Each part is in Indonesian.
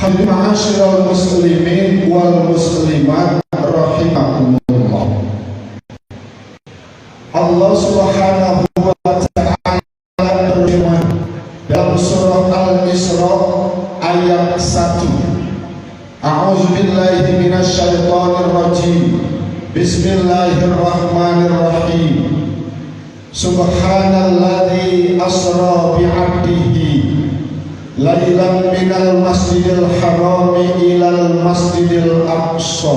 Ma'asyiral muslimin wal muslimat rahimakumullah. Allah Subhanahu wa ta'ala berfirman dalam surah Al-Isra ayat 1. A'udzubillahi minasyaitonir rajim. Bismillahirrahmanirrahim. Subhanalladzi asra bi'abdihi lailan minal masjidil harami ilal masjidil aqsa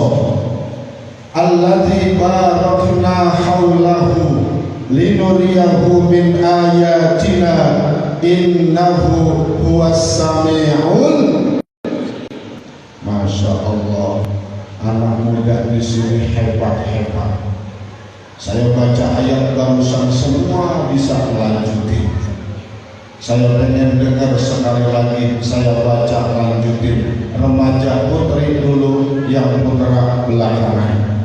alladzi barakna haulahu linuriyahu min ayatina innahu huwas sami'ul. Masya Allah, anak muda di sini hebat-hebat. Saya baca ayat barusan semua bisa melanjutin. Saya pengen dengar sekali lagi, saya baca lanjutin. Remaja putri dulu, yang putra belakangan.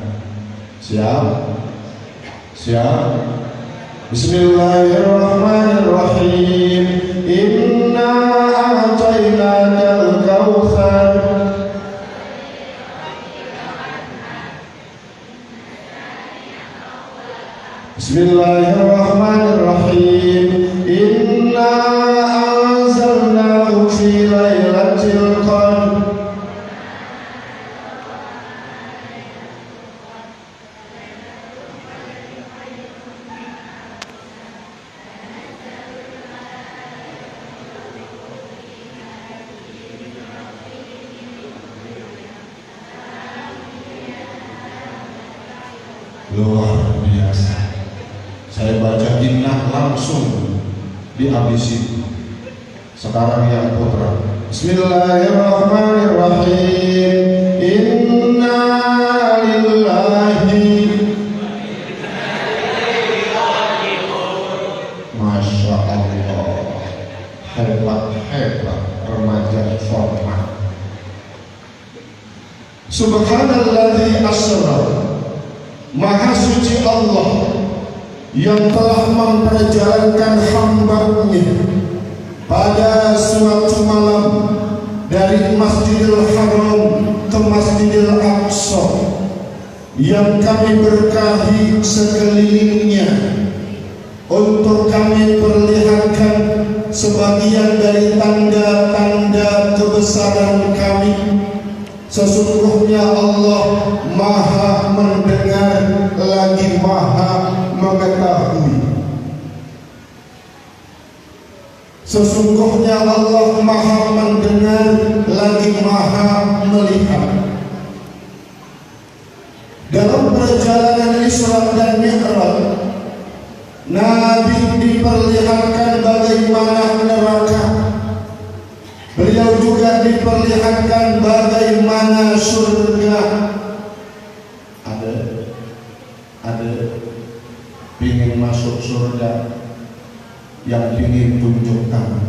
Siap? Siap? Bismillahirrahmanirrahim. Inna a'tainakal kautsar. Bismillahirrahmanirrahim. Inna anzalnahu fi lailatul qadr. Luar biasa. Saya baca innah langsung dihabisi. Sekarang yang putra. Bismillahirrahmanirrahim. Inna lillahi. Masya Allah, hebat-hebat remaja format. Subhanalladzi asra. Maha suci Allah yang telah memperjalankan hamba-Nya pada suatu malam dari Masjidil Haram ke Masjidil Aqsa yang kami berkahi sekelilingnya untuk kami perlihatkan sebagian dari tanda-tanda kebesaran kami. Sesungguhnya Allah Maha mendengar lagi Maha mengetahui. Sesungguhnya Allah Maha mendengar lagi Maha melihat. Dalam perjalanan Isra dan Mi'raj, Nabi diperlihatkan bagaimana neraka. Beliau juga diperlihatkan bagaimana surga. Ada ingin masuk surga, yang ingin tunjuk tangan.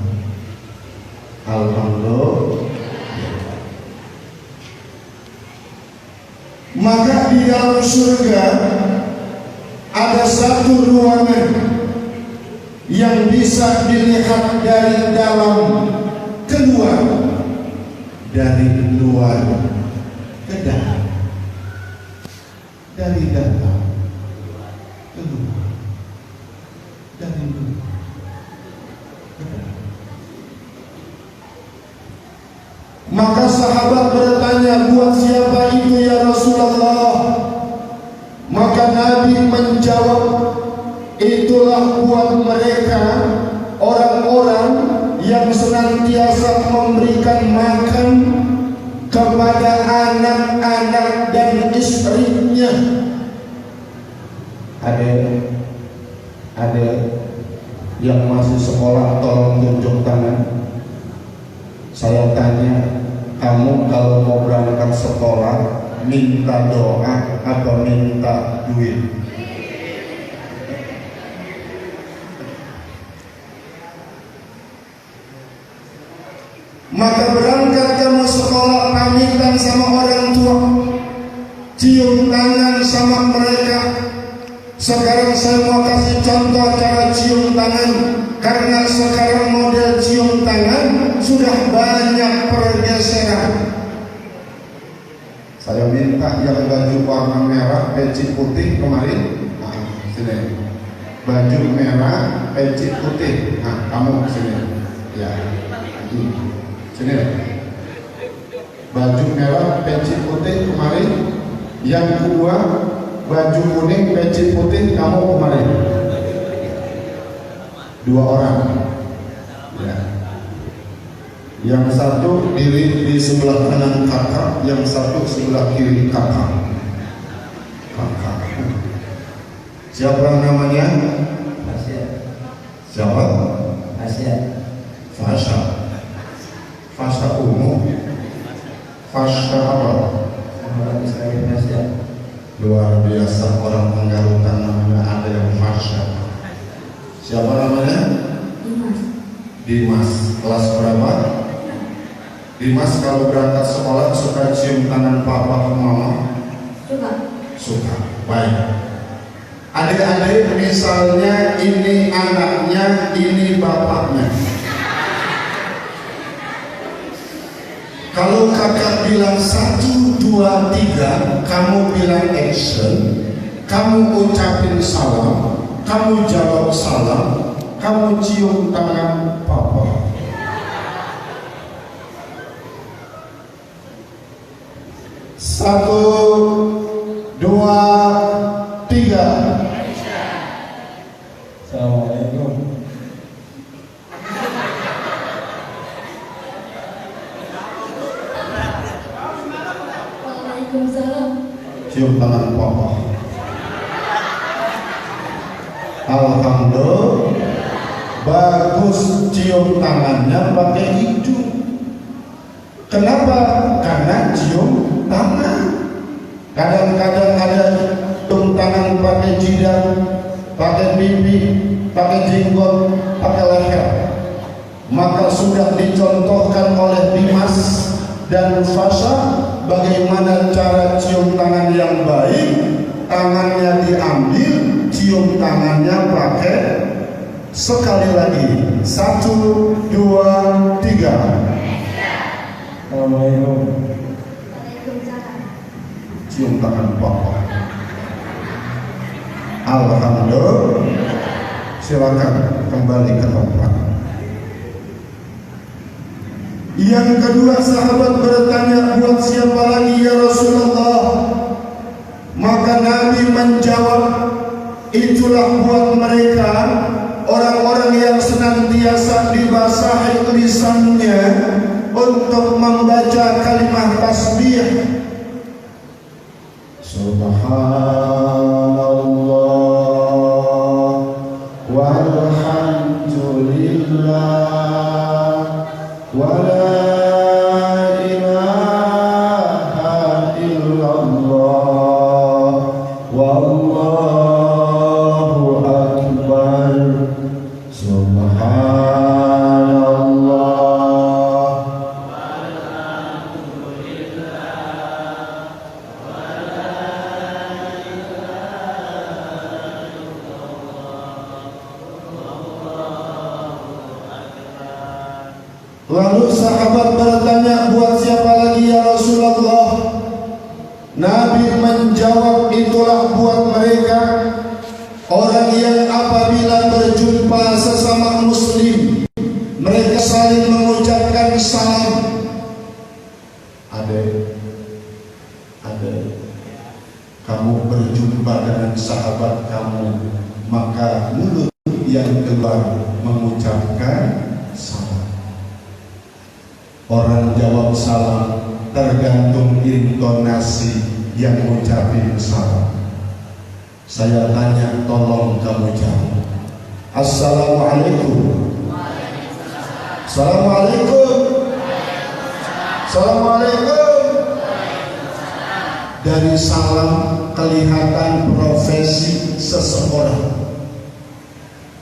Alhamdulillah. Maka di dalam surga ada satu ruangan yang bisa dilihat dari dalam keluar, dari luar ke dalam, dari dalam keluar, dari luar ke dalam. Maka sahabat bertanya, buat siapa itu ya Rasulullah? Maka Nabi menjawab, itulah buat mereka orang-orang yang senantiasa memberikan makan kepada anak-anak dan istrinya. Ada yang masih sekolah, tolong tunjuk tangan. Saya tanya, kamu kalau mau berangkat sekolah minta doa atau minta duit? Maka berangkat kamu sekolah, pamitan sama orang tua, cium tangan sama mereka. Sekarang saya mau kasih contoh cara cium tangan, karena sekarang model cium tangan sudah banyak pernya pergeseran. Saya minta yang baju warna merah, peci putih kemarin. Nah, sini. Baju merah, peci putih. Nah, kamu sini. Ya. Sini. Baju merah, peci putih kemarin. Yang kedua, baju kuning, peci putih, kamu kemarin. 2 orang. Ya. Yang satu diri di sebelah kanan kakak, yang satu sebelah kiri kakak. Kakak. Siapa namanya? Fasya. Siapa? Fasya. Fasya. Fasya umum. Fasya apa? Sahabat Israel Fasya. Luar biasa orang Penggarutan namanya ada yang Fasya. Siapa namanya? Dimas. Dimas. Kelas berapa? Dimas kalau berangkat sekolah suka cium tangan papa ke mama? Coba. Suka. Baik. Adik-adik misalnya ini anaknya, ini bapaknya. Kalau kakak bilang 1, 2, 3, kamu bilang action, kamu ucapin salam, kamu jawab salam, kamu cium tangan papa. Satu, 2, 3. Assalamualaikum. Waalaikumsalam. Cium tangan papa. Alhamdulillah. Bagus, cium tangannya pakai hidung. Kenapa? Karena cium tangan. Kadang-kadang ada cium tangan pakai jidat, pakai pipi, pakai jenggot, pakai leher. Maka sudah dicontohkan oleh Dimas dan Fasya bagaimana cara cium tangan yang baik. Tangannya diambil, cium tangannya pakai sekali lagi. 1, 2, 3. Assalamualaikum. Waalaikumsalam. Cium tangan papa. Alhamdulillah. Silakan kembali ke tempat. Yang kedua, sahabat bertanya, buat siapa lagi ya Rasulullah? Maka Nabi menjawab, itulah buat mereka orang-orang yang senantiasa dibasahi lisannya untuk membaca kalimat tasbih. Subhanallah walhamdulillah wa la ilaha illallah wallahu akbar. Subhanallah. Lalu sahabat bertanya, buat siapa lagi ya Rasulullah? Nabi menjawab, itulah buat mereka orang yang apabila berjumpa sesama muslim mereka saling mengucapkan salam. Adek, kamu berjumpa dengan sahabat kamu, maka mulut yang keluar mengucapkan salam. Orang jawab salam tergantung intonasi yang mengucapkan salam. Saya tanya, tolong kamu jawab. Assalamualaikum. Assalamualaikum. Assalamualaikum. Dari salam kelihatan profesi seseorang.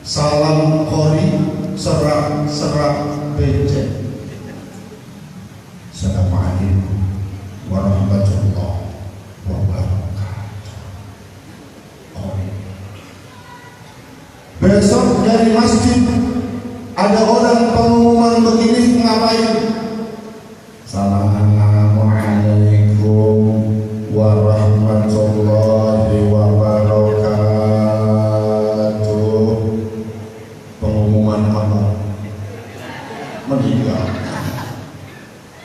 Salam kori, serak becek. Assalamualaikum warahmatullahi wabarakatuh. Besok dari masjid ada orang pengumuman begini, ngapain? Salam Assalamualaikum warahmatullahi wabarakatuh. Pengumuman apa? Meninggal.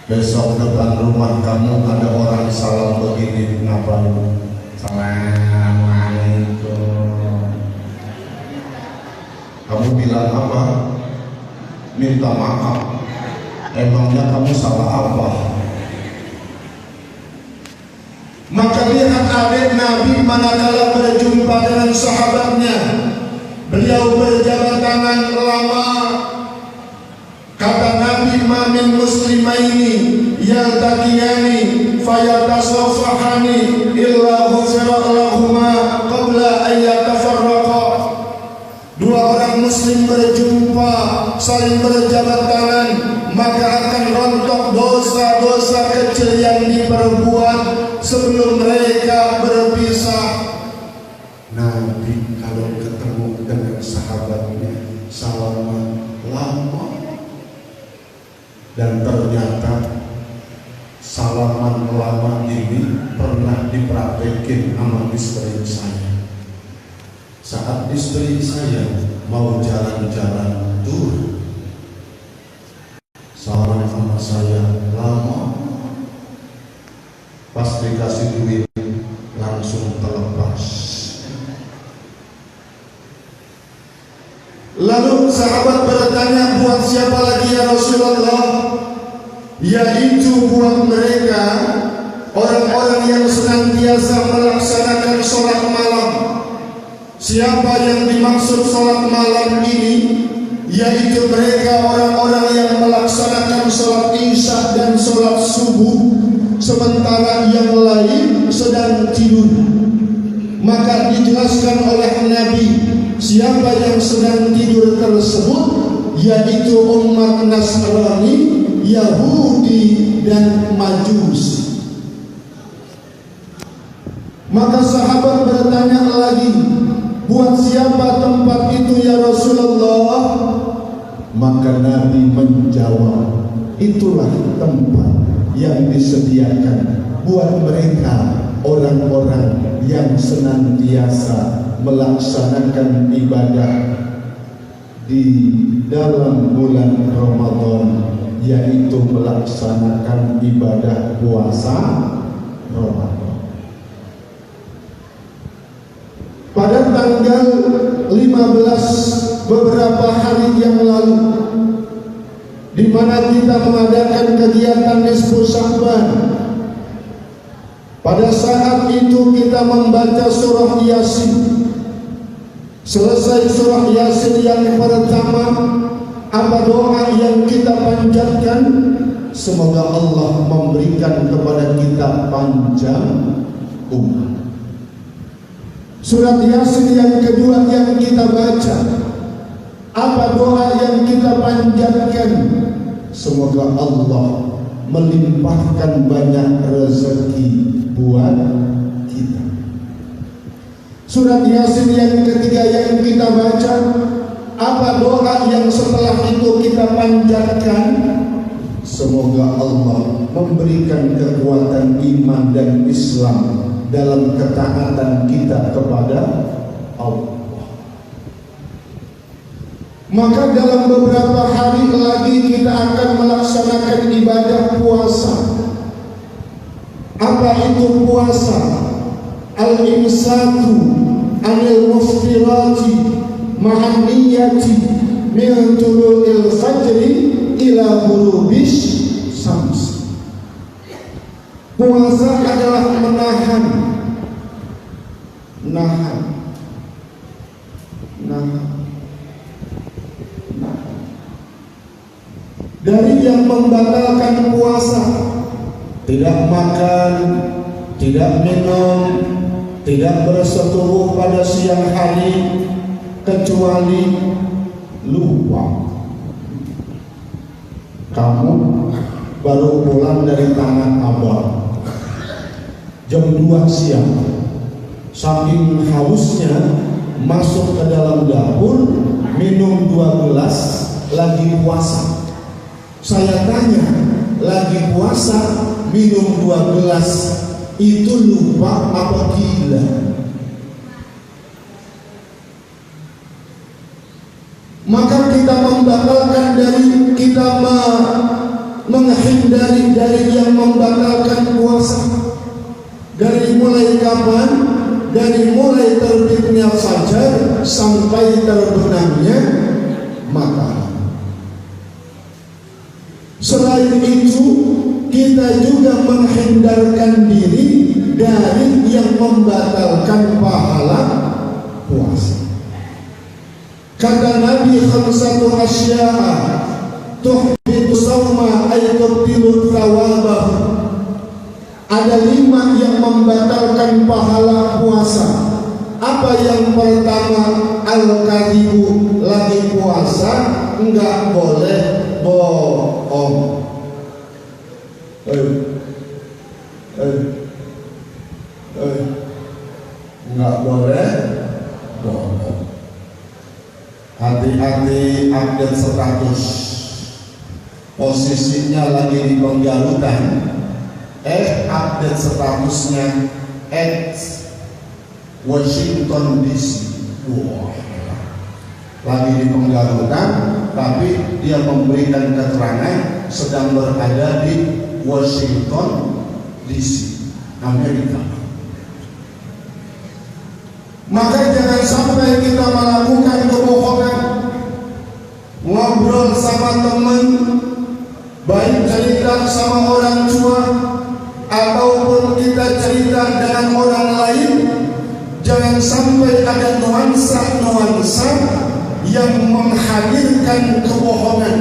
Besok depan rumah kamu ada orang salam begini, ngapain? Assalamualaikum. Kamu bilang apa? Minta maaf. Emangnya kamu salah apa? Maka lihat adib Nabi manakala berjumpa dengan sahabatnya, beliau berjabat tangan lama. Kata Nabi, ma min muslimaini yaltaqiyani fayatasafahani illa ghufira lahuma qabla an yatafarraqa. Dua orang muslim berjumpa saling berjabat tangan, maka akan rontok dosa-dosa kecil yang diperbuat sebelum mereka berpisah. Nabi kalau ketemu dengan sahabatnya salaman lama, dan ternyata salaman lama ini pernah dipraktekin sama istri saya. Saat istri saya mau jalan-jalan tur, salaman sama saya lama, pas dikasih duit langsung terlepas. Lalu sahabat bertanya, buat siapa lagi ya Rasulullah? Yaitu buat mereka orang-orang yang senantiasa melaksanakan sholat malam. Siapa yang dimaksud sholat malam ini? Yaitu mereka orang-orang yang melaksanakan sholat isya dan sholat subuh, sementara yang lain sedang tidur. Maka dijelaskan oleh Nabi, siapa yang sedang tidur tersebut yaitu umat Nasrani, Yahudi dan Majusi. Maka sahabat bertanya lagi, buat siapa tempat itu ya Rasulullah? Maka Nabi menjawab, itulah tempat yang disediakan buat mereka orang-orang yang senantiasa melaksanakan ibadah di dalam bulan Ramadan, yaitu melaksanakan ibadah puasa Ramadan. Pada tanggal 15 beberapa hari yang lalu, di mana kita mengadakan kegiatan nisfu Sya'ban, pada saat itu kita membaca surah Yasin. Selesai surah Yasin yang pertama, apa doa yang kita panjatkan? Semoga Allah memberikan kepada kita panjang umur. Surat Yasin yang kedua yang kita baca, apa doa yang kita panjatkan? Semoga Allah melimpahkan banyak rezeki buat kita. Surat Yasin yang ketiga yang kita baca, apa doa yang setelah itu kita panjatkan? Semoga Allah memberikan kekuatan iman dan Islam dalam ketaatan kita kepada Allah. Maka dalam beberapa hari lagi kita akan melaksanakan ibadah puasa. Apa itu puasa? Al-imsaku anil muftirati ma'an niyati min tulu'il fajri ila ghurubis syams. Puasa adalah menahan dari yang membatalkan puasa. Tidak makan, tidak minum, tidak bersetubuh pada siang hari, kecuali lupa. Kamu baru pulang dari tanah abang jam 2 siang, saking hausnya masuk ke dalam dapur, minum 2 gelas, lagi puasa. Saya tanya, lagi puasa minum 2 gelas itu lupa apa gila? Maka kita membatalkan dari kita menghindari dari yang membatalkan puasa. Dari mulai kapan? Dari mulai terbitnya fajar sampai terbenamnya matahari. Selain itu, kita juga menghindarkan diri dari yang membatalkan pahala puasa. Kata Nabi, khamsatu asya'a tuhbitu sawma ay tubtilu thawabah. Ada 5 yang membatalkan pahala puasa. Apa yang pertama? Al-kadhibu, lagi puasa enggak boleh bohong. Enggak boleh bohong. Hati-hati update status. Posisinya lagi di Penggalutan. Update statusnya Washington DC. Wah, lagi di Penggalutan, tapi dia memberikan keterangan sedang berada di Washington DC, Amerika. Maka jangan sampai kita melakukan kebohongan. Ngobrol sama teman, baik cerita sama orang tua ataupun kita cerita dengan orang lain, jangan sampai ada nuansa-nuansa yang menghadirkan kebohongan.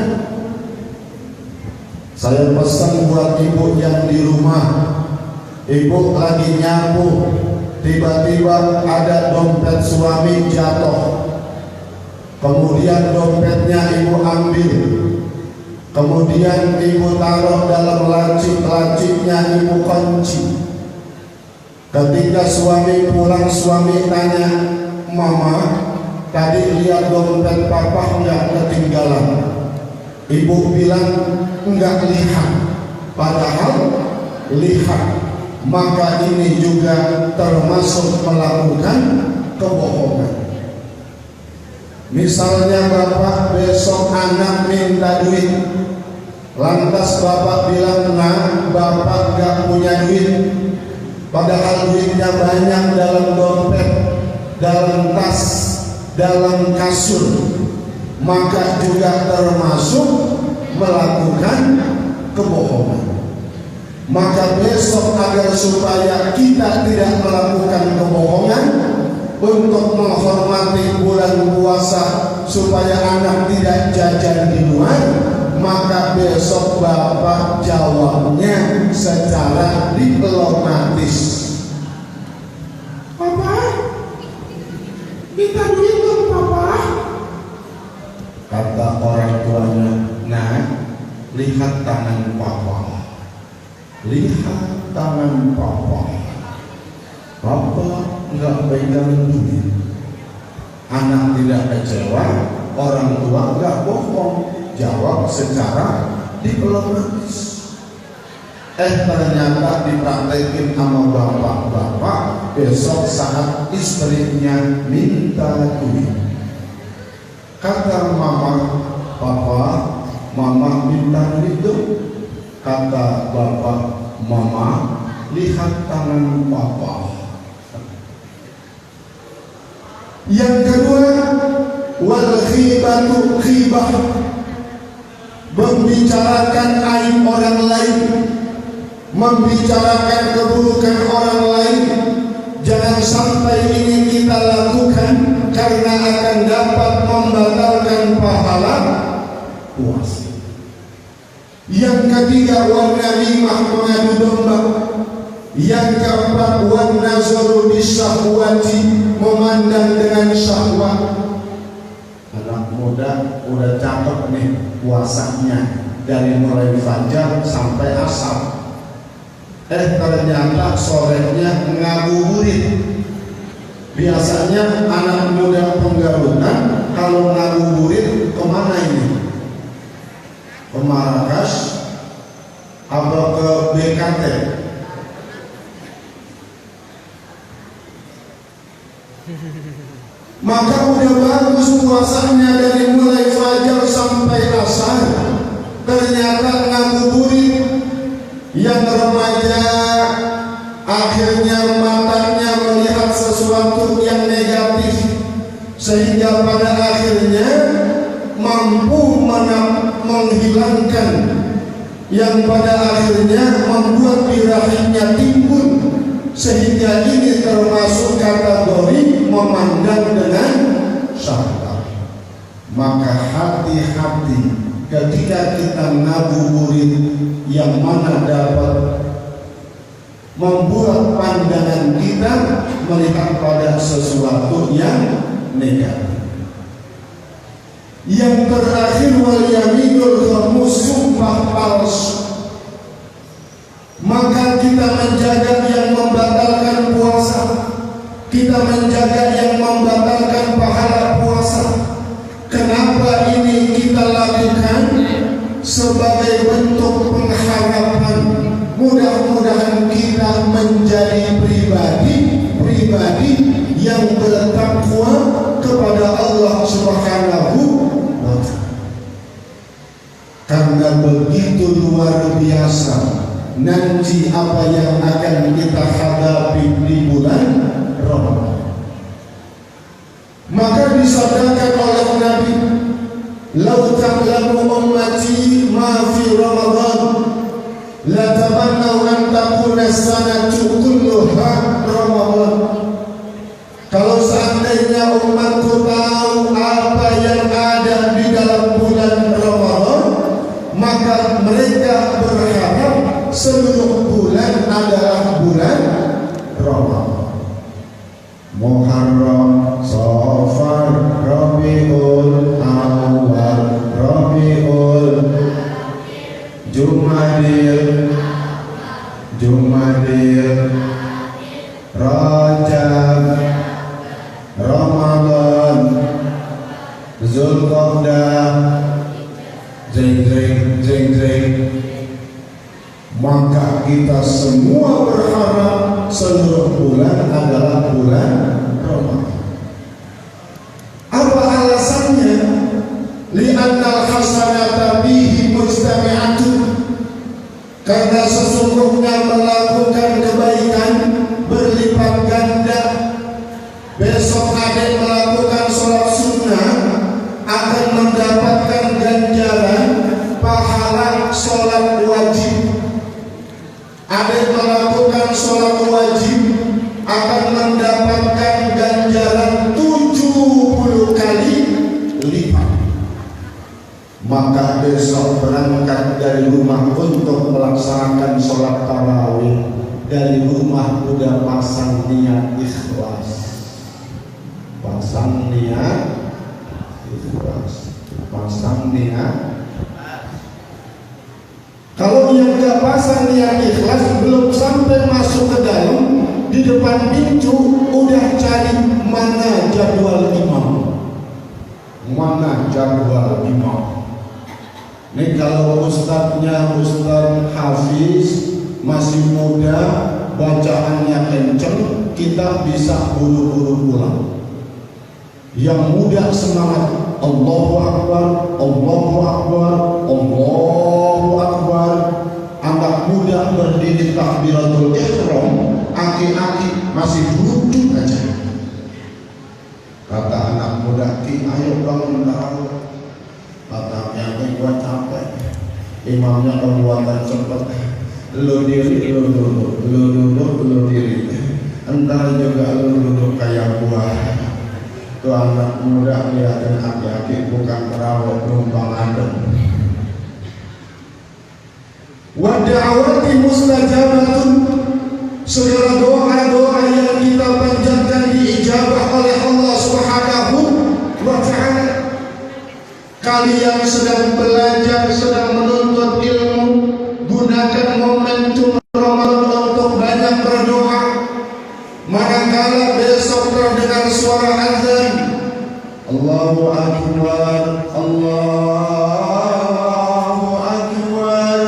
Saya pesan buat ibu yang di rumah, ibu lagi nyapu, tiba-tiba ada dompet suami jatuh, kemudian dompetnya ibu ambil, kemudian ibu taruh dalam lancip-lancipnya ibu kunci. Ketika suami pulang, suami tanya, "Mama, tadi lihat dompet papa enggak ketinggalan?" Ibu bilang, "Enggak lihat." Padahal lihat. Maka ini juga termasuk melakukan kebohongan. Misalnya bapak besok anak minta duit, lantas bapak bilang, "Nah, bapak gak punya duit." Padahal duitnya banyak dalam dompet, dalam tas, dalam kasur. Maka juga termasuk melakukan kebohongan. Maka besok agar supaya kita tidak melakukan kebohongan, untuk menghormati bulan puasa supaya anak tidak jajan di luar, maka besok bapak jawabnya secara diplomatis. "Papa, minta duit dong papa." Kata orang tuanya, "Nah, lihat tangan papa. Lihat tangan papa. Papa nggak pegang duit." Anak tidak kecewa, orang tua nggak bohong, jawab secara diplomatis. Ternyata dipraktekin sama bapak-bapak, besok saat istrinya minta duit, kata mama, "Papa, mama minta duit dong." Kata bapak, "Mama, lihat tangan papa." Yang kedua, wal khibatu khibah, membicarakan aib orang lain, membicarakan keburukan orang lain. Jangan sampai ini kita lakukan karena akan dapat membatalkan pahala puasa. Yang ketiga, wan namimah, mengadu domba. Yang keempat, wan nazaru bisyahwati, memandang dengan syahwat. Anak muda udah cakep nih puasanya dari mulai fajar sampai asar. Ternyata sorenya ngabuburit. Biasanya anak muda Penggalutan kalau ngabuburit kemana ini? Ke Marrakesh, atau ke BKT? Maka udah bagus puasanya dari mulai fajar sampai asar. Ternyata ngabuburit. Yang remaja akhirnya matanya melihat sesuatu yang negatif, sehingga pada akhirnya mampu menghilangkan, yang pada akhirnya membuat birahinya timbul, sehingga ini termasuk kategori memandang dengan syahwat. Maka hati-hati ketika kita ngabuburit, yang mana dapat membuat pandangan kita melihat pada sesuatu yang negatif. Yang terakhir, wal yaminul ghamus, sumpah palsu. Maka kita menjaga yang membatalkan puasa, kita menjaga yang membatalkan pahala puasa. Kenapa ini kita lakukan? Sebagai bentuk pengharapan, mudah-mudahan kita menjadi pribadi yang bertakwa kepada Allah Subhanahu wa Ta'ala. Karena begitu luar biasa nanti apa yang akan kita hadapi di bulan Ramadan. Maka disabdakan oleh Nabi, "Lau ta'lamu ummati ma fi Ramadan, la tamannaw an takuna sanatu kulluha Ramadan." Kalau seandainya umatku tahu apa yang ada di dalam bulan Ramadan, maka mereka berharap seluruh bulan adalah bulan Ramadan. Muharram, Safar, Rabiul Awal, Rabiul, Jumadil, Rajab, Ramadan, Zulqa'dah, jeng. Maka kita semua berharap seluruh bulan adalah bulan Ramadan. Apa alasannya? Li'annal hasanata bihi mujtami'atun. Karena sesungguhnya melakukan kebaikan berlipat ganda. Besok adik melakukan sholat sunnah akan mendapatkan ganjaran pahala sholat wajib. Adik melakukan sholat wajib akan mendapatkan ganjaran 70 kali lipat. Maka besok berangkat dari rumah untuk melaksanakan sholat tarawih, dari rumah udah pasang niat ikhlas, pasang niat ikhlas, pasang niat. Kalau yang gak pasang niat ikhlas, belum sampai masuk ke dalam, di depan pintu udah cari mana jadwal imam, mana jadwal imam. Ini kalau ustadznya Ustadz Hafiz masih muda, bacaannya kenceng, kita bisa buru-buru pulang. Yang muda semangat, Allahu Akbar, Allahu Akbar, Allahu Akbar. Anak muda berdiri takbiratul ihram, aki-aki masih duduk aja. Kata anak muda, "Ki, ayo bangun tarawih." Kata yang gua capek. Imamnya keluaran cepat. Lu diri, lu duduk, lu duduk, lu diri. Entar juga lu duduk kayak gua. Tuh anak muda liatin aki-aki bukan terawih, numpang adem. Wa da'awati mustajabatun. Segala doa-doa yang kita panjatkan diijabah oleh Allah Subhanahu wa Ta'ala. Kalian sedang belajar, sedang menuntut ilmu, gunakan momentum Ramadan untuk banyak berdoa. Manakala besok terdengar suara azan, Allahu Akbar, Allahu Akbar,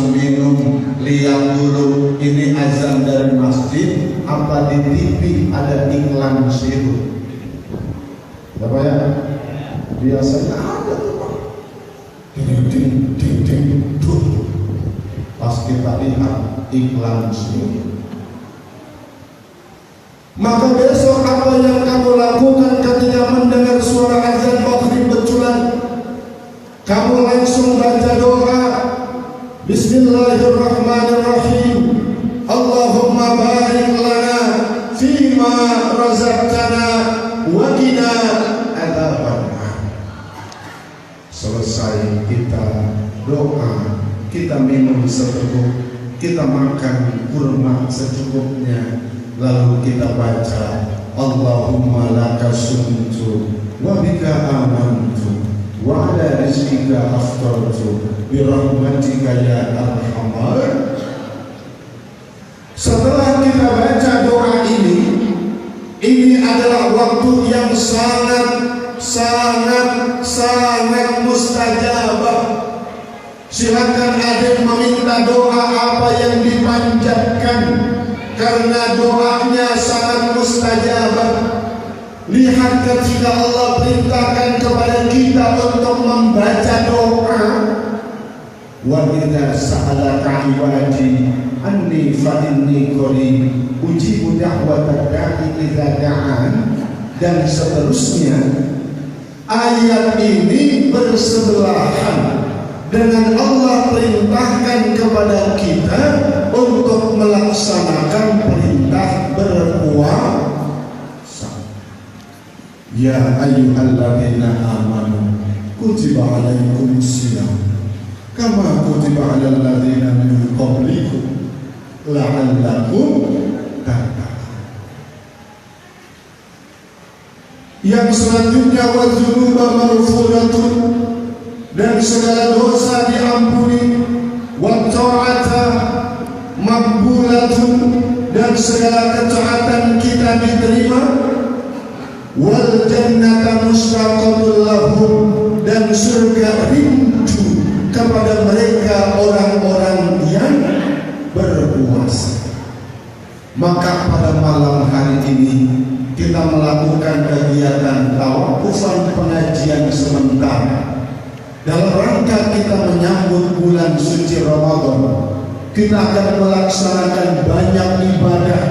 langsung minum, lihat dulu ini azan dari masjid apa di TV ada iklan sirup. Bapak ya, biasanya ada tuh Pak. Ding ding ding tuh. Pas kita lihat iklan sirup. Maka besok apa yang kamu lakukan ketika mendengar suara azan maghrib berculang? Kamu langsung baca doa Bismillahirrahmanirrahim. Allahumma barik lana fima razaqtana wa qina adzabannar. Selesai kita doa, kita minum seteguk, kita makan kurma secukupnya, lalu kita baca Allahumma laka sumtu wa bika amantu wa ala rizqika aftartu bi rahmatika ya arhamar. Setelah kita baca doa ini adalah waktu yang sangat mustajabah. Silakan adik meminta doa apa yang dipanjatkan, karena doanya sangat mustajabah. Lihat ketika Allah perintahkan kepada kita untuk membaca doa, wa idza sa'alaka ibadi anni fa inni qarib ujibu da'watad da'i idza da'an, dan seterusnya. Ayat ini bersebelahan dengan Allah perintahkan kepada kita untuk melaksanakan perintah berpuasa. Ya ayyuhalladzina amanu kutiba alaikumusiyam kama kutiba alal ladzina min qablikum la'allakum tattaqun. Yang selanjutnya wa dzunuba maghfuratun, dan segala dosa diampuni, wa ta'ata maqbulatun, dan segala ketaatan kita diterima, wal jannata mustaqabul lahum, dan surga rindu kepada mereka orang-orang yang berpuasa. Maka pada malam hari ini kita melakukan kegiatan tawakufan pengajian sementara dalam rangka kita menyambut bulan suci Ramadan. Kita akan melaksanakan banyak ibadah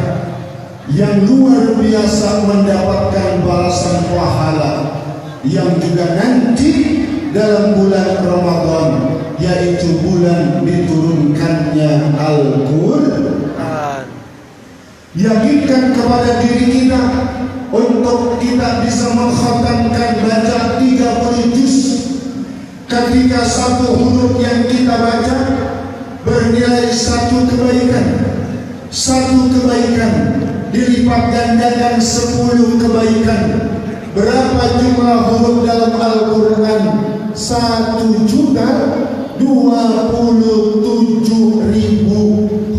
yang luar biasa mendapatkan balasan pahala, yang juga nanti dalam bulan Ramadan, yaitu bulan diturunkannya Al-Quran. Yakinkan kepada diri kita untuk kita bisa mengkhatamkan baca 30 juz. Ketika satu huruf yang kita baca bernilai satu kebaikan dilipat gandakan 10 kebaikan. Berapa jumlah huruf dalam Al-Quran? 1.027.000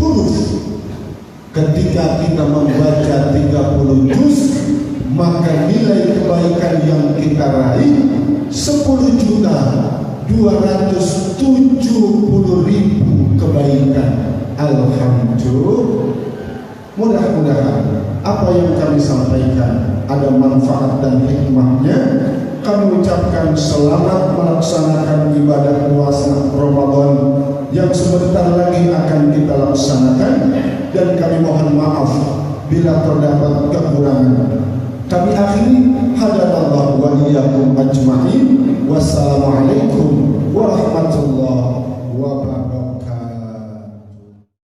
huruf. Ketika kita membaca 30 juz, maka nilai kebaikan yang kita raih 10.270.000 kebaikan. Alhamdulillah. Mudah-mudahan apa yang kami sampaikan ada manfaat dan hikmahnya. Kami ucapkan selamat melaksanakan ibadah puasa Ramadan yang sebentar lagi akan kita laksanakan, dan kami mohon maaf bila terdapat kekurangan. Kami akhiri, hadanallahu wa iyyakum ajma'in. Wassalamualaikum